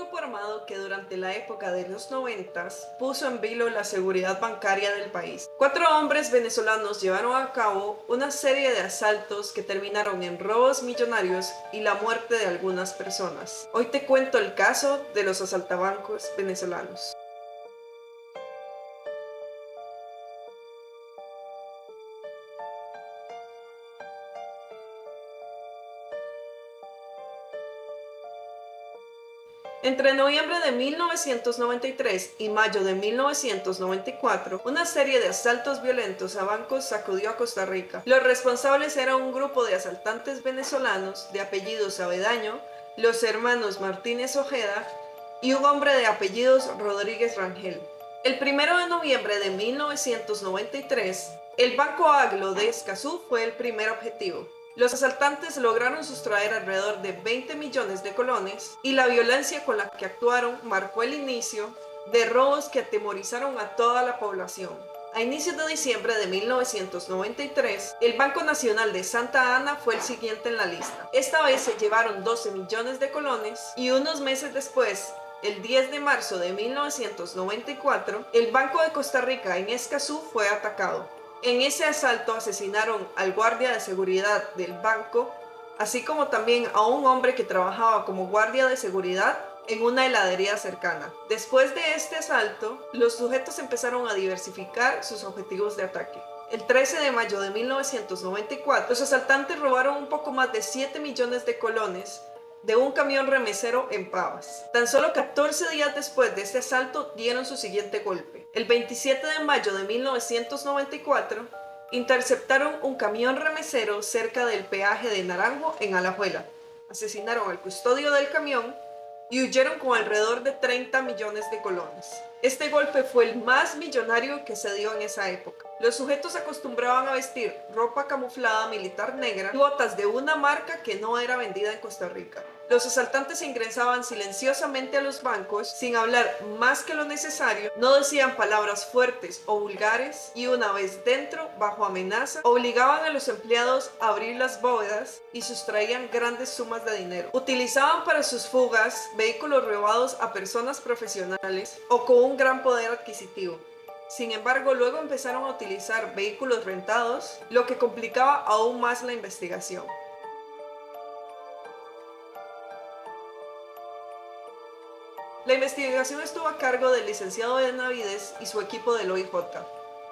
grupo armado que durante la época de los 90 puso en vilo la seguridad bancaria del país. 4 hombres venezolanos llevaron a cabo una serie de asaltos que terminaron en robos millonarios y la muerte de algunas personas. Hoy te cuento el caso de los asaltabancos venezolanos. Entre noviembre de 1993 y mayo de 1994, una serie de asaltos violentos a bancos sacudió a Costa Rica. Los responsables eran un grupo de asaltantes venezolanos de apellidos Avedaño, los hermanos Martínez Ojeda y un hombre de apellidos Rodríguez Rangel. El 1 de noviembre de 1993, el Banco Aglo de Escazú fue el primer objetivo. Los asaltantes lograron sustraer alrededor de 20 millones de colones y la violencia con la que actuaron marcó el inicio de robos que atemorizaron a toda la población. A inicios de diciembre de 1993, el Banco Nacional de Santa Ana fue el siguiente en la lista. Esta vez se llevaron 12 millones de colones y unos meses después, el 10 de marzo de 1994, el Banco de Costa Rica en Escazú fue atacado. En ese asalto asesinaron al guardia de seguridad del banco, así como también a un hombre que trabajaba como guardia de seguridad en una heladería cercana. Después de este asalto, los sujetos empezaron a diversificar sus objetivos de ataque. El 13 de mayo de 1994, los asaltantes robaron un poco más de 7 millones de colones de un camión remesero en Pavas. Tan solo 14 días después de este asalto dieron su siguiente golpe. El 27 de mayo de 1994 interceptaron un camión remesero cerca del peaje de Naranjo en Alajuela. Asesinaron al custodio del camión y huyeron con alrededor de 30 millones de colones. Este golpe fue el más millonario que se dio en esa época. Los sujetos acostumbraban a vestir ropa camuflada militar negra y botas de una marca que no era vendida en Costa Rica. Los asaltantes ingresaban silenciosamente a los bancos sin hablar más que lo necesario, no decían palabras fuertes o vulgares y una vez dentro, bajo amenaza, obligaban a los empleados a abrir las bóvedas y sustraían grandes sumas de dinero. Utilizaban para sus fugas vehículos robados a personas profesionales o con un gran poder adquisitivo. Sin embargo, luego empezaron a utilizar vehículos rentados, lo que complicaba aún más la investigación. La investigación estuvo a cargo del licenciado Benavides y su equipo del OIJ.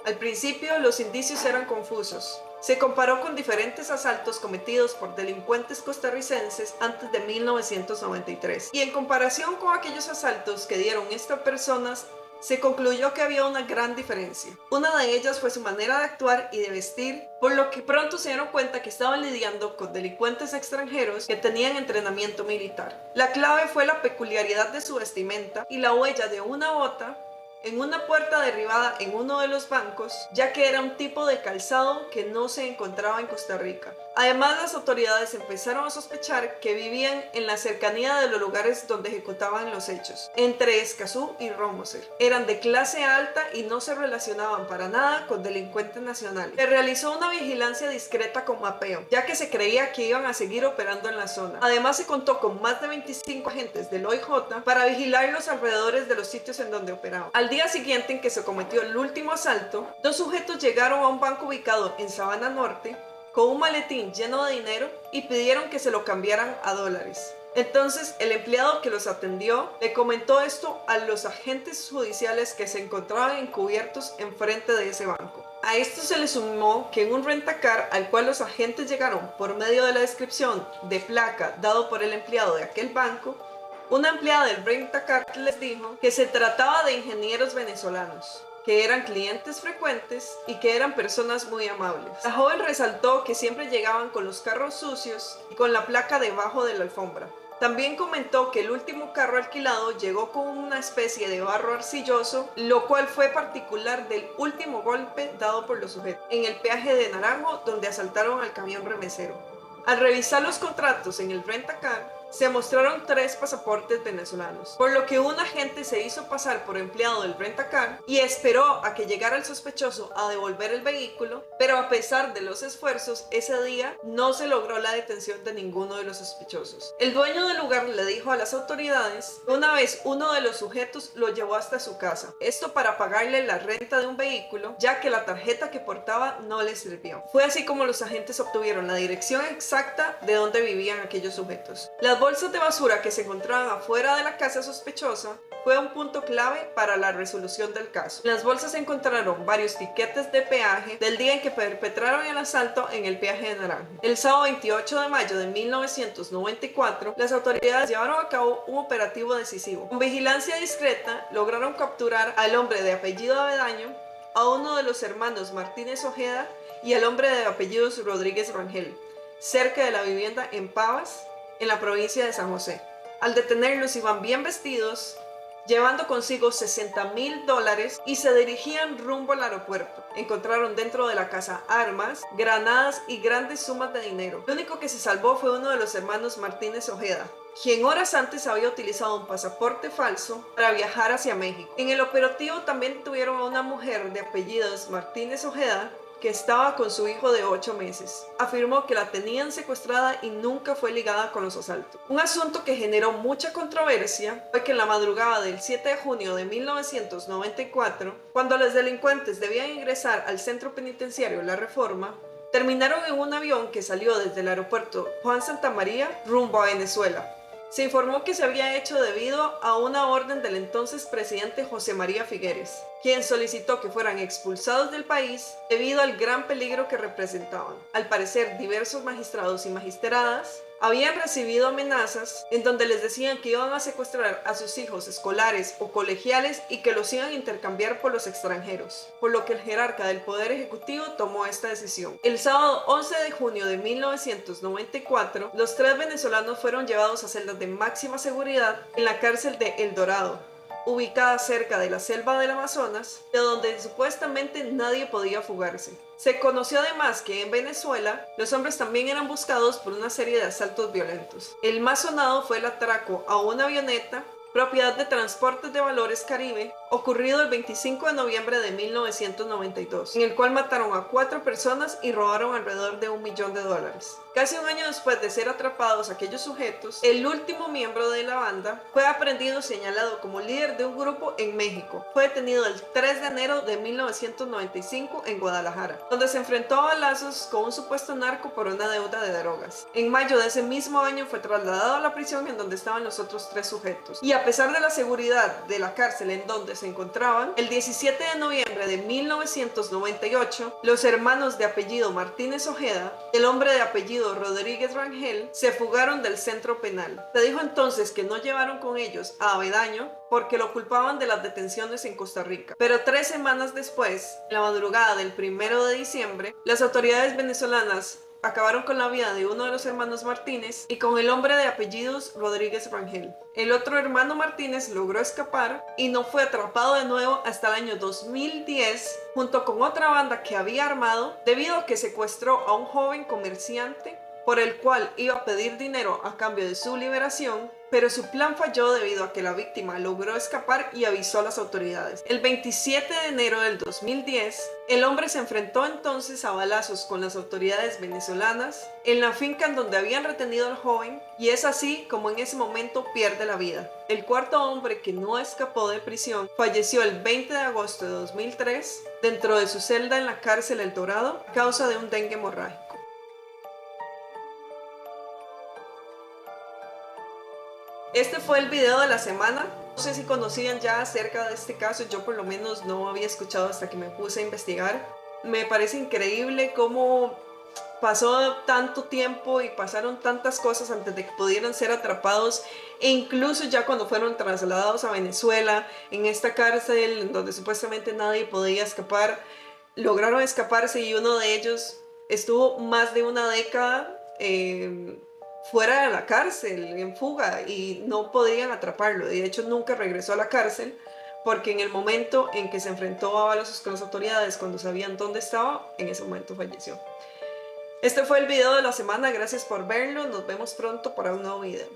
Al principio, los indicios eran confusos. Se comparó con diferentes asaltos cometidos por delincuentes costarricenses antes de 1993. Y en comparación con aquellos asaltos que dieron estas personas, se concluyó que había una gran diferencia. Una de ellas fue su manera de actuar y de vestir, por lo que pronto se dieron cuenta que estaban lidiando con delincuentes extranjeros que tenían entrenamiento militar. La clave fue la peculiaridad de su vestimenta y la huella de una bota en una puerta derribada en uno de los bancos, ya que era un tipo de calzado que no se encontraba en Costa Rica. Además, las autoridades empezaron a sospechar que vivían en la cercanía de los lugares donde ejecutaban los hechos, entre Escazú y Romoser. Eran de clase alta y no se relacionaban para nada con delincuentes nacionales. Se realizó una vigilancia discreta con mapeo, ya que se creía que iban a seguir operando en la zona. Además, se contó con más de 25 agentes del OIJ para vigilar los alrededores de los sitios en donde operaban. Al día siguiente en que se cometió el último asalto, 2 sujetos llegaron a un banco ubicado en Sabana Norte con un maletín lleno de dinero y pidieron que se lo cambiaran a dólares. Entonces el empleado que los atendió le comentó esto a los agentes judiciales que se encontraban encubiertos enfrente de ese banco. A esto se le sumó que en un rentacar al cual los agentes llegaron por medio de la descripción de placa dado por el empleado de aquel banco, una empleada del rentacar les dijo que se trataba de ingenieros venezolanos, que eran clientes frecuentes y que eran personas muy amables. La joven resaltó que siempre llegaban con los carros sucios y con la placa debajo de la alfombra. También comentó que el último carro alquilado llegó con una especie de barro arcilloso, lo cual fue particular del último golpe dado por los sujetos en el peaje de Naranjo, donde asaltaron al camión remesero. Al revisar los contratos en el rentacar, Se mostraron 3 pasaportes venezolanos, por lo que un agente se hizo pasar por empleado del rentacar y esperó a que llegara el sospechoso a devolver el vehículo, pero a pesar de los esfuerzos, ese día no se logró la detención de ninguno de los sospechosos. El dueño del lugar le dijo a las autoridades que una vez uno de los sujetos lo llevó hasta su casa, esto para pagarle la renta de un vehículo, ya que la tarjeta que portaba no le sirvió. Fue así como los agentes obtuvieron la dirección exacta de donde vivían aquellos sujetos. Las bolsas de basura que se encontraban afuera de la casa sospechosa fue un punto clave para la resolución del caso. En las bolsas se encontraron varios tiquetes de peaje del día en que perpetraron el asalto en el peaje de Naranjo. El sábado 28 de mayo de 1994, las autoridades llevaron a cabo un operativo decisivo. Con vigilancia discreta, lograron capturar al hombre de apellido Avedaño, a uno de los hermanos Martínez Ojeda y al hombre de apellidos Rodríguez Rangel, cerca de la vivienda en Pavas, en la provincia de San José. Al detenerlos iban bien vestidos, llevando consigo $60,000 y se dirigían rumbo al aeropuerto. Encontraron dentro de la casa armas, granadas y grandes sumas de dinero. Lo único que se salvó fue uno de los hermanos Martínez Ojeda, quien horas antes había utilizado un pasaporte falso para viajar hacia México. En el operativo también tuvieron a una mujer de apellidos Martínez Ojeda, que estaba con su hijo de 8 meses. Afirmó que la tenían secuestrada y nunca fue ligada con los asaltos. Un asunto que generó mucha controversia fue que en la madrugada del 7 de junio de 1994, cuando los delincuentes debían ingresar al centro penitenciario La Reforma, terminaron en un avión que salió desde el aeropuerto Juan Santamaría rumbo a Venezuela. Se informó que se había hecho debido a una orden del entonces presidente José María Figueres, quien solicitó que fueran expulsados del país debido al gran peligro que representaban. Al parecer, diversos magistrados y magisteradas habían recibido amenazas en donde les decían que iban a secuestrar a sus hijos escolares o colegiales y que los iban a intercambiar por los extranjeros, por lo que el jerarca del Poder Ejecutivo tomó esta decisión. El sábado 11 de junio de 1994, los 3 venezolanos fueron llevados a celdas de máxima seguridad en la cárcel de El Dorado, ubicada cerca de la selva del Amazonas, de donde supuestamente nadie podía fugarse. Se conoció además que en Venezuela los hombres también eran buscados por una serie de asaltos violentos. El más sonado fue el atraco a una avioneta propiedad de Transportes de Valores Caribe, ocurrido el 25 de noviembre de 1992, en el cual mataron a 4 personas y robaron alrededor de $1 millón. Casi un año después de ser atrapados aquellos sujetos, el último miembro de la banda fue aprehendido señalado como líder de un grupo en México. Fue detenido el 3 de enero de 1995 en Guadalajara, donde se enfrentó a balazos con un supuesto narco por una deuda de drogas. En mayo de ese mismo año fue trasladado a la prisión en donde estaban los otros 3 sujetos. Y a pesar de la seguridad de la cárcel en donde se encontraban, el 17 de noviembre de 1998, los hermanos de apellido Martínez Ojeda, el hombre de apellido Rodríguez Rangel, se fugaron del centro penal. Se dijo entonces que no llevaron con ellos a Avedaño porque lo culpaban de las detenciones en Costa Rica. Pero 3 semanas después, en la madrugada del 1 de diciembre, las autoridades venezolanas acabaron con la vida de uno de los hermanos Martínez y con el hombre de apellidos Rodríguez Rangel. El otro hermano Martínez logró escapar y no fue atrapado de nuevo hasta el año 2010 junto con otra banda que había armado debido a que secuestró a un joven comerciante por el cual iba a pedir dinero a cambio de su liberación, pero su plan falló debido a que la víctima logró escapar y avisó a las autoridades. El 27 de enero del 2010, el hombre se enfrentó entonces a balazos con las autoridades venezolanas en la finca en donde habían retenido al joven, y es así como en ese momento pierde la vida. El cuarto hombre que no escapó de prisión falleció el 20 de agosto de 2003 dentro de su celda en la cárcel El Dorado a causa de un dengue hemorrágico. Este fue el video de la semana. No sé si conocían ya acerca de este caso, yo por lo menos no había escuchado hasta que me puse a investigar. Me parece increíble cómo pasó tanto tiempo y pasaron tantas cosas antes de que pudieran ser atrapados, e incluso ya cuando fueron trasladados a Venezuela, en esta cárcel en donde supuestamente nadie podía escapar, lograron escaparse y uno de ellos estuvo más de una década fuera de la cárcel, en fuga, y no podían atraparlo. De hecho, nunca regresó a la cárcel porque en el momento en que se enfrentó a balazos con las autoridades, cuando sabían dónde estaba, en ese momento falleció. Este fue el video de la semana, gracias por verlo, nos vemos pronto para un nuevo video.